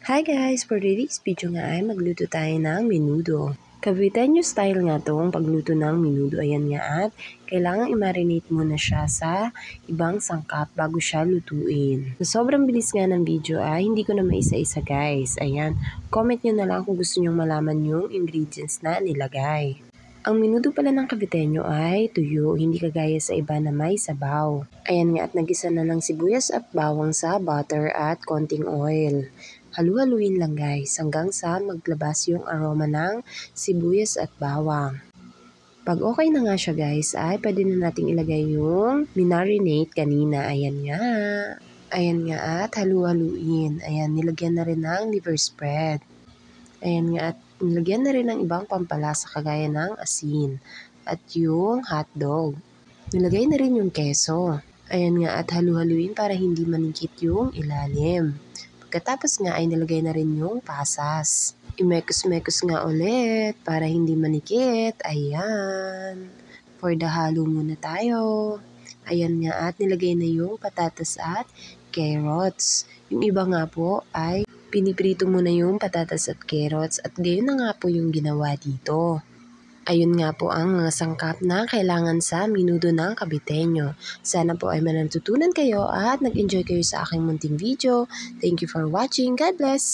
Hi guys! For today's video nga ay magluto tayo ng menudo. Caviteño style nga tong pagluto ng menudo. Ayan nga at kailangan i-marinate muna siya sa ibang sangkap bago siya lutuin. So, sobrang bilis nga ng video ay hindi ko na maisa-isa guys. Ayan, comment nyo na lang kung gusto nyo malaman yung ingredients na nilagay. Ang menudo pala ng Caviteño ay tuyo, hindi kagaya sa iba na may sabaw. Ayan nga at nagisa na ng sibuyas at bawang sa butter at konting oil. Halu-haluin lang guys hanggang sa maglabas yung aroma ng sibuyas at bawang. Pag okay na nga siya guys ay pwede na nating ilagay yung minarinate kanina. Ayan nga at halu-haluin. Ayan, nilagyan na rin ng liver spread. Ayan nga at nilagyan na rin ng ibang pampalasa kagaya ng asin at yung hotdog. Nilagay na rin yung keso. Ayan nga at halu-haluin para hindi manikit yung ilalim. Pagkatapos nga ay nilagay na rin yung pasas. Imekos-mekos nga ulit para hindi manikit. Ayan. For the halo muna tayo. Ayan nga at nilagay na yung patatas at carrots. Yung iba nga po ay piniprito muna yung patatas at carrots at gayon na nga po yung ginawa dito. Ayun nga po ang mga sangkap na kailangan sa menudo ng Caviteño. Sana po ay natutunan kayo at nag-enjoy kayo sa aking munting video. Thank you for watching. God bless!